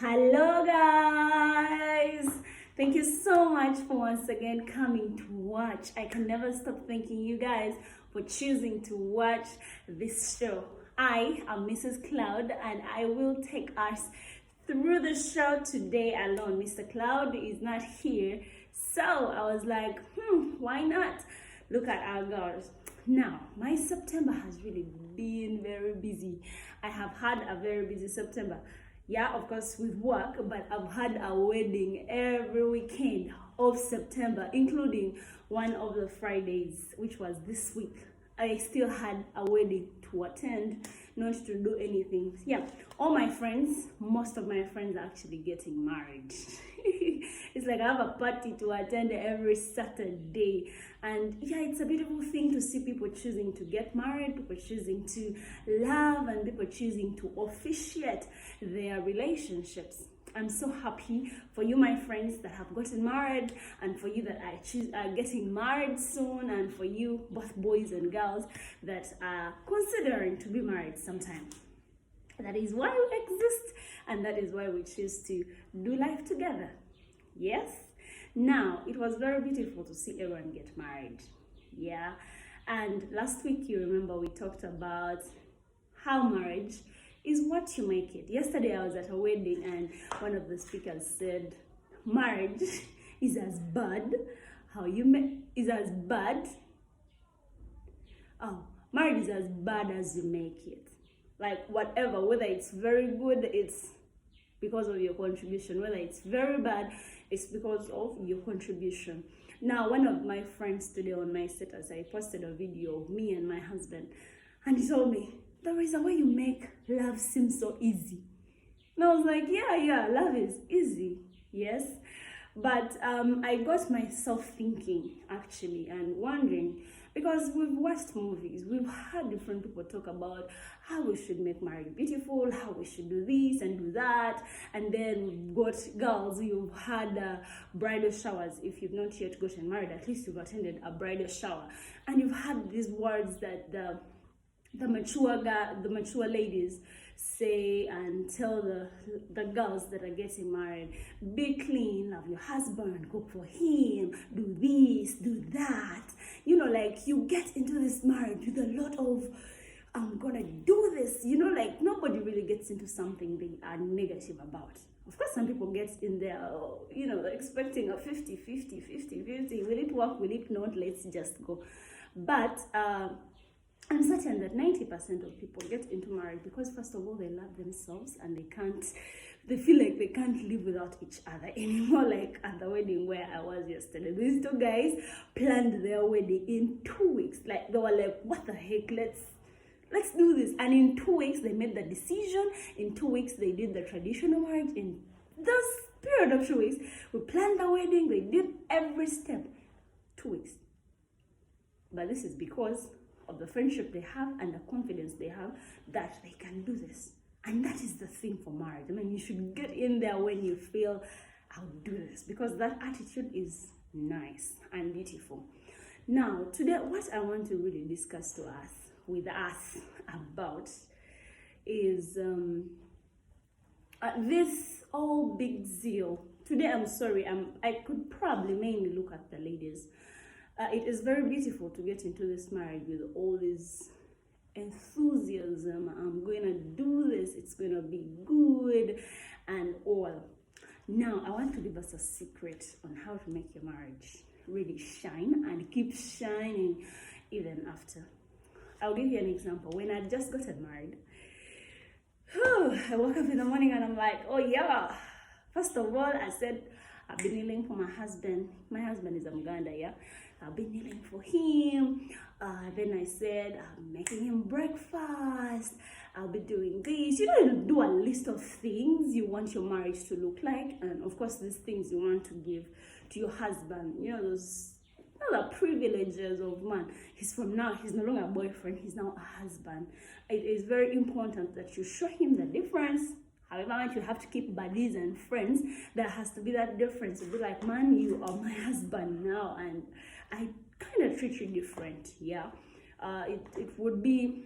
Hello guys, thank you so much for once again coming to watch. I can never stop thanking you guys for choosing to watch this show. I am Mrs. Cloud and I will take us through the show today alone. Mr. Cloud is not here, so I was like, why not? Look at our girls. Now, my September has really been very busy. I have had a very busy September. Yeah, of course, with work, but I've had a wedding every weekend of September, including one of the Fridays, which was this week. I still had a wedding to attend, not to do anything. Yeah, all my friends, most of my friends are actually getting married. It's like I have a party to attend every Saturday. And yeah, it's a beautiful thing to see people choosing to get married, people choosing to love, and people choosing to officiate their relationships. I'm so happy for you, my friends, that have gotten married, and for you that are getting married soon, and for you, both boys and girls, that are considering to be married sometime. That is why we exist, and that is why we choose to do life together. Yes? Now, it was very beautiful to see everyone get married. Yeah? And last week, you remember, we talked about how marriage is what you make it. Yesterday, I was at a wedding, and one of the speakers said, marriage is as bad marriage is as bad as you make it. Like, whatever, whether it's very good, it's because of your contribution. Whether it's very bad, it's because of your contribution. Now, one of my friends today on my status, I posted a video of me and my husband, and he told me, there is a way you make love seem so easy. And I was like, yeah, love is easy, yes. But I got myself thinking, actually, and wondering, because we've watched movies, we've heard different people talk about how we should make marriage beautiful, how we should do this and do that, and then we've got girls, you've had bridal showers. If you've not yet gotten married, at least you've attended a bridal shower, and you've had these words that the mature ladies say and tell the girls that are getting married: be clean, love your husband, cook for him, do this, do that. You know, like, you get into this marriage with a lot of I'm gonna do this, you know, like, nobody really gets into something they are negative about. Of course, some people get in there, you know, expecting a 50-50. Will it work, will it not, let's just go. But I'm certain that 90% of people get into marriage because, first of all, they love themselves and they feel like they can't live without each other anymore. Like at the wedding where I was yesterday, these two guys planned their wedding in 2 weeks. Like, they were like, what the heck, let's do this. And in 2 weeks, they made the decision. In 2 weeks, they did the traditional marriage. In this period of 2 weeks, we planned the wedding. They did every step. 2 weeks. But this is because of the friendship they have and the confidence they have that they can do this. And that is the thing for marriage. I mean, you should get in there when you feel, I'll do this, because that attitude is nice and beautiful. Now, today, what I want to really discuss with us about is this all big zeal. Today, I'm sorry, I could probably mainly look at the ladies. It is very beautiful to get into this marriage with all this enthusiasm. I'm going to do this, it's going to be good and all. Now, I want to give us a secret on how to make your marriage really shine and keep shining even after. I'll give you an example. When I just gotten married, I woke up in the morning and I'm like, oh yeah. First of all, I said, I've been kneeling for my husband. My husband is a Muganda, yeah. I've been kneeling for him. Then I said, I'm making him breakfast. I'll be doing this. You know, you do a list of things you want your marriage to look like. And of course, these things you want to give to your husband. You know, those other privileges of man. He's no longer a boyfriend. He's now a husband. It is very important that you show him the difference. However, you have to keep buddies and friends. There has to be that difference. To be like, man, you are my husband now, and I kind of treat you different. Yeah, it would be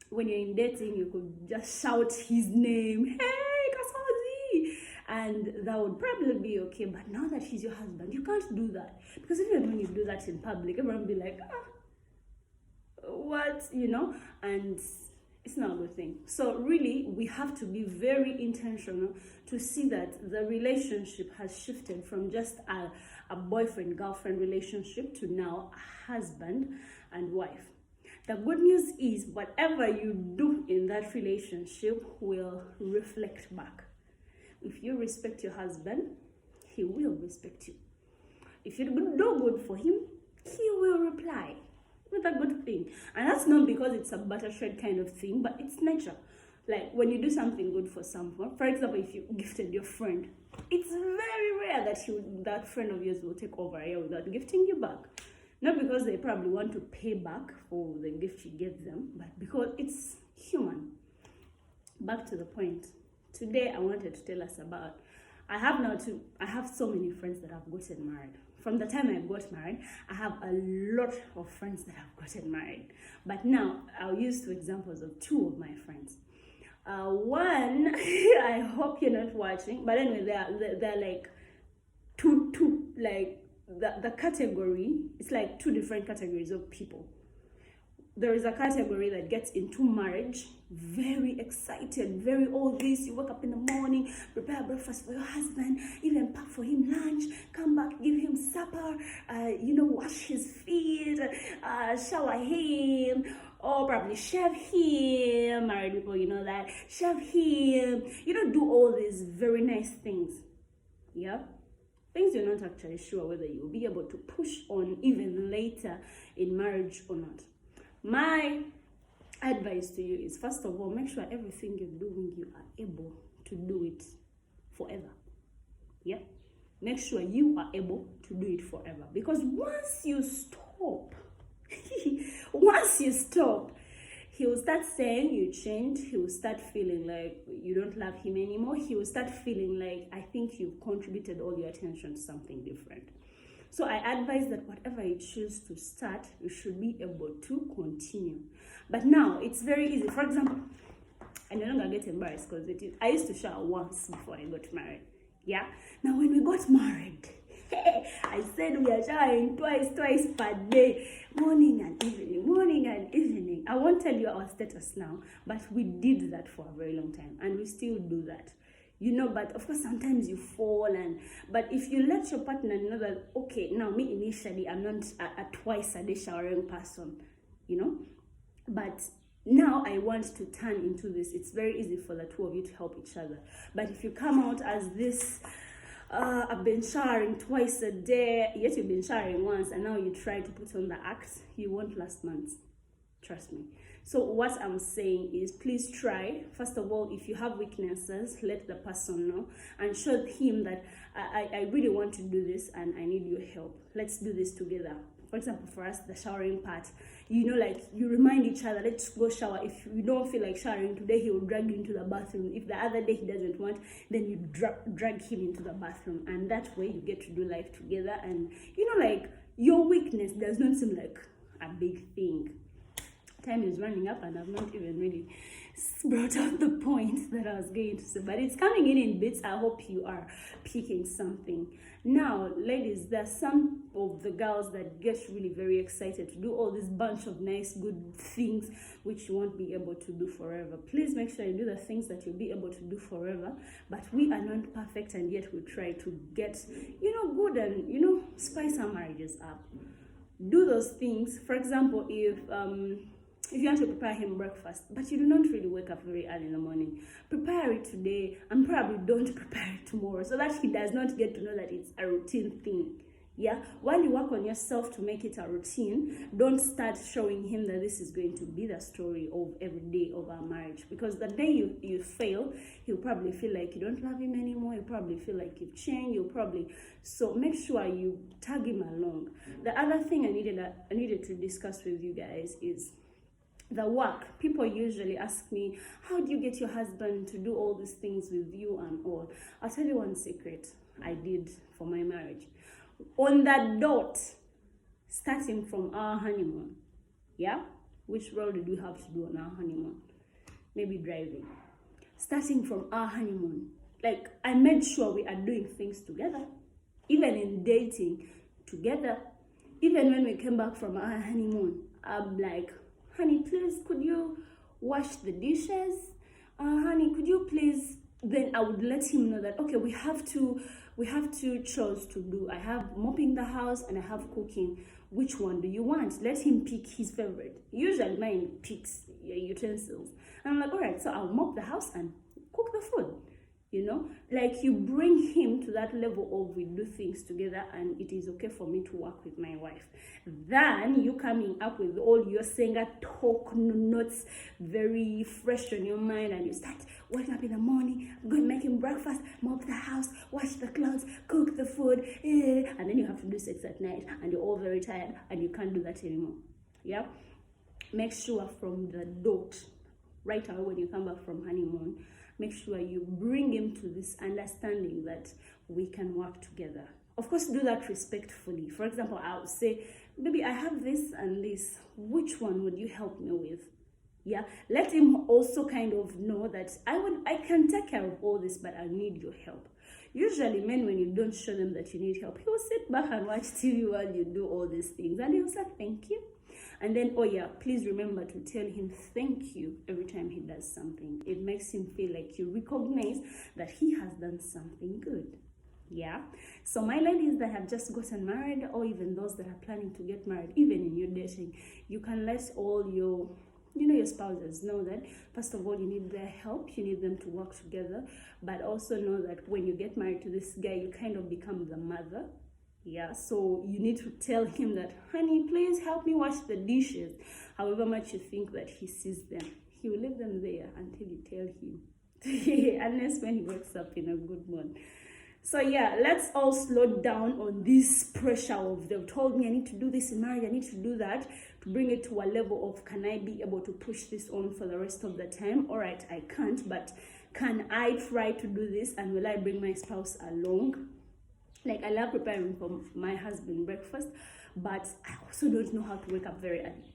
when you're in dating, you could just shout his name, hey Kasozi, and that would probably be okay. But now that he's your husband, you can't do that, because even when you do that in public, everyone will be like, what, and it's not a good thing. So really, we have to be very intentional to see that the relationship has shifted from just a boyfriend-girlfriend relationship to now a husband and wife. The good news is whatever you do in that relationship will reflect back. If you respect your husband, he will respect you. If you do good for him, he will reply with a good thing. And that's not because it's a buttershed kind of thing, but it's nature. Like when you do something good for someone, for example, if you gifted your friend, it's very rare that that friend of yours will take over here without gifting you back. Not because they probably want to pay back for the gift you gave them, but because it's human. Back to the point. Today I wanted to tell us about, I have so many friends that have gotten married. From the time I got married, I have a lot of friends that have gotten married. But now I'll use two examples of two of my friends. One, I hope you're not watching, but anyway, they're like two like the category, it's like two different categories of people. There is a category that gets into marriage very excited, very all this. You wake up in the morning, prepare breakfast for your husband, even pack for him lunch, come back, give him supper, wash his feet, shower him, or probably shave him. Married people, you know that. Shave him. Do all these very nice things. Yeah? Things you're not actually sure whether you'll be able to push on even later in marriage or not. My advice to you is, first of all, make sure everything you're doing, you are able to do it forever. Yeah? Make sure you are able to do it forever. Because once you stop, he will start saying you changed. He will start feeling like you don't love him anymore. He will start feeling like, I think you've contributed all your attention to something different. So I advise that whatever you choose to start, you should be able to continue. But now, it's very easy. For example, I no longer get embarrassed because I used to shower once before I got married. Yeah? Now, when we got married, I said we are showering twice per day, morning and evening. I won't tell you our status now, but we did that for a very long time, and we still do that. But of course sometimes you fall, but if you let your partner know that, okay, now me initially I'm not a twice a day showering person, but now I want to turn into this, it's very easy for the two of you to help each other. But if you come out as this, I've been showering twice a day, yet you've been showering once, and now you try to put on the act, you won't last months. Trust me. So what I'm saying is, please try. First of all, if you have weaknesses, let the person know and show him that I really want to do this and I need your help. Let's do this together. For example, for us, the showering part, like you remind each other, let's go shower. If you don't feel like showering today, he will drag you into the bathroom. If the other day he doesn't want, then you drag him into the bathroom. And that way you get to do life together. And like your weakness does not seem like a big thing. Time is running up and I've not even really brought out the point that I was going to say, but it's coming in bits. I hope you are picking something. Now, ladies, there are some of the girls that get really very excited to do all this bunch of nice, good things which you won't be able to do forever. Please make sure you do the things that you'll be able to do forever, but we are not perfect, and yet we try to get, good and, spice our marriages up. Do those things. For example, if you want to prepare him breakfast, but you do not really wake up very early in the morning, prepare it today and probably don't prepare it tomorrow, so that he does not get to know that it's a routine thing. Yeah, while you work on yourself to make it a routine, don't start showing him that this is going to be the story of every day of our marriage, because the day you fail, he'll probably feel like you don't love him anymore. He'll probably feel like you've changed. So make sure you tag him along. The other thing I needed to discuss with you guys is the work. People usually ask me, how do you get your husband to do all these things with you and all? I'll tell you one secret I did for my marriage. On that dot, starting from our honeymoon, yeah? Which role did we have to do on our honeymoon? Maybe driving. Starting from our honeymoon, Like, I made sure we are doing things together, even in dating together. Even when we came back from our honeymoon, I'm like, honey, please, could you wash the dishes? Honey, could you please? Then I would let him know that, okay, we have two chores to do. I have mopping the house and I have cooking. Which one do you want? Let him pick his favorite. Usually mine picks utensils. And I'm like, all right, so I'll mop the house and cook the food. You know, like, you bring him to that level of we do things together and it is okay for me to work with my wife. Then you coming up with all your singer talk notes, very fresh on your mind, and you start waking up in the morning, go making breakfast, mop the house, wash the clothes, cook the food, and then you have to do sex at night and you're all very tired and you can't do that anymore. Yeah, make sure from the dot, right away when you come back from honeymoon, make sure you bring him to this understanding that we can work together. Of course, do that respectfully. For example, I would say, baby, I have this and this. Which one would you help me with? Yeah, let him also kind of know that I can take care of all this, but I need your help. Usually men, when you don't show them that you need help, he will sit back and watch TV while you do all these things, and he'll say thank you. And then, oh yeah, please remember to tell him thank you every time he does something. It makes him feel like you recognize that he has done something good. Yeah. So my ladies that have just gotten married, or even those that are planning to get married, even in your dating, you can let all your spouses know that, first of all, you need their help, you need them to work together, but also know that when you get married to this guy, you kind of become the mother. Yeah, so you need to tell him that, honey, please help me wash the dishes. However much you think that he sees them, he will leave them there until you tell him. Unless when he wakes up in a good mood. So yeah, let's all slow down on this pressure of, they've told me I need to do this in marriage, I need to do that, to bring it to a level of, can I be able to push this on for the rest of the time? All right, I can't, but can I try to do this, and will I bring my spouse along? Like, I love preparing for my husband breakfast, but I also don't know how to wake up very early.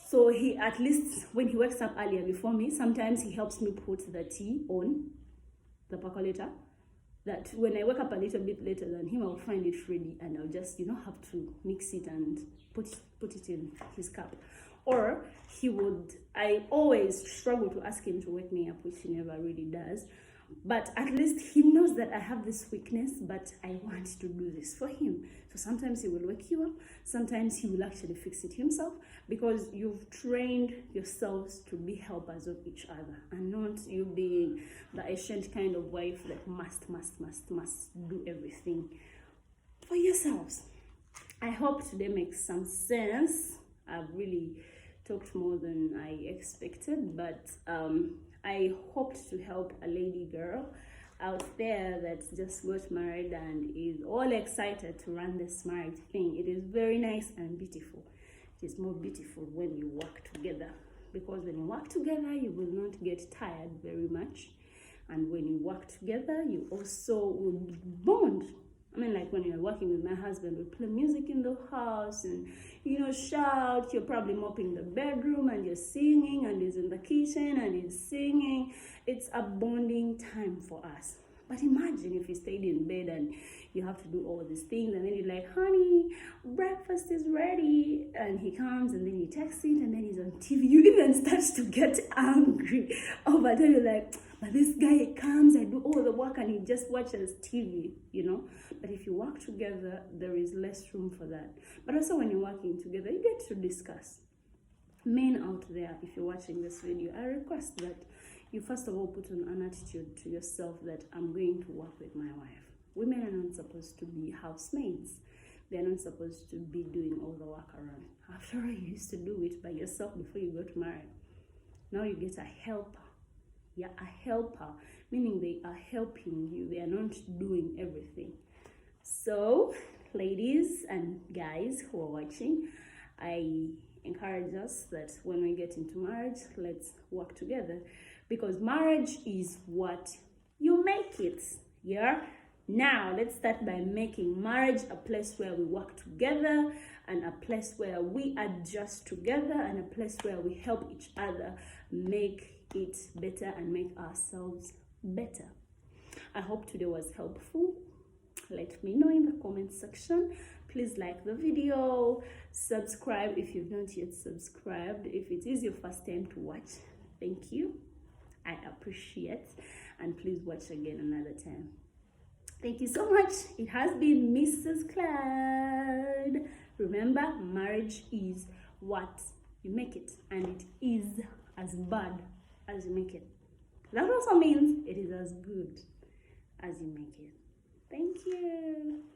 So he, at least when he wakes up earlier before me, sometimes he helps me put the tea on the percolator, that when I wake up a little bit later than him, I'll find it ready, and I'll just, have to mix it and put it in his cup. Or I always struggle to ask him to wake me up, which he never really does. But at least he knows that I have this weakness, but I want to do this for him. So sometimes he will wake you up, sometimes he will actually fix it himself, because you've trained yourselves to be helpers of each other, and not you being the ancient kind of wife that must do everything for yourselves. I hope today makes some sense. I've really talked more than I expected, but I hoped to help a lady girl out there that just got married and is all excited to run this marriage thing. It is very nice and beautiful. It is more beautiful when you work together, because when you work together, you will not get tired very much. And when you work together, you also will bond. I mean, like when you're working with my husband, we play music in the house and, shout. You're probably mopping the bedroom and you're singing, and he's in the kitchen and he's singing. It's a bonding time for us. But imagine if you stayed in bed and you have to do all these things, and then you're like, honey, breakfast is ready. And he comes and then he takes it and then he's on TV. You even start to get angry. Oh, but then you're like, but this guy comes, I do all the work and he just watches TV, But if you work together, there is less room for that. But also when you're working together, you get to discuss. Men out there, if you're watching this video, I request that you first of all put on an attitude to yourself that I'm going to work with my wife. Women are not supposed to be housemaids. They're not supposed to be doing all the work around. After all, you used to do it by yourself before you got married. Now you get a helper. Yeah, a helper, meaning they are helping you. They are not doing everything. So, ladies and guys who are watching, I encourage us that when we get into marriage, let's work together, because marriage is what you make it. Yeah. Now let's start by making marriage a place where we work together, and a place where we adjust together, and a place where we help each other make it better and make ourselves better. I hope today was helpful. Let me know in the comment section. Please like the video, subscribe if you've not yet subscribed. If it is your first time to watch, thank you, I appreciate, and please watch again another time. Thank you so much. It has been Mrs. Cloud. Remember, marriage is what you make it, and it is as bad as you make it. That also means it is as good as you make it. Thank you.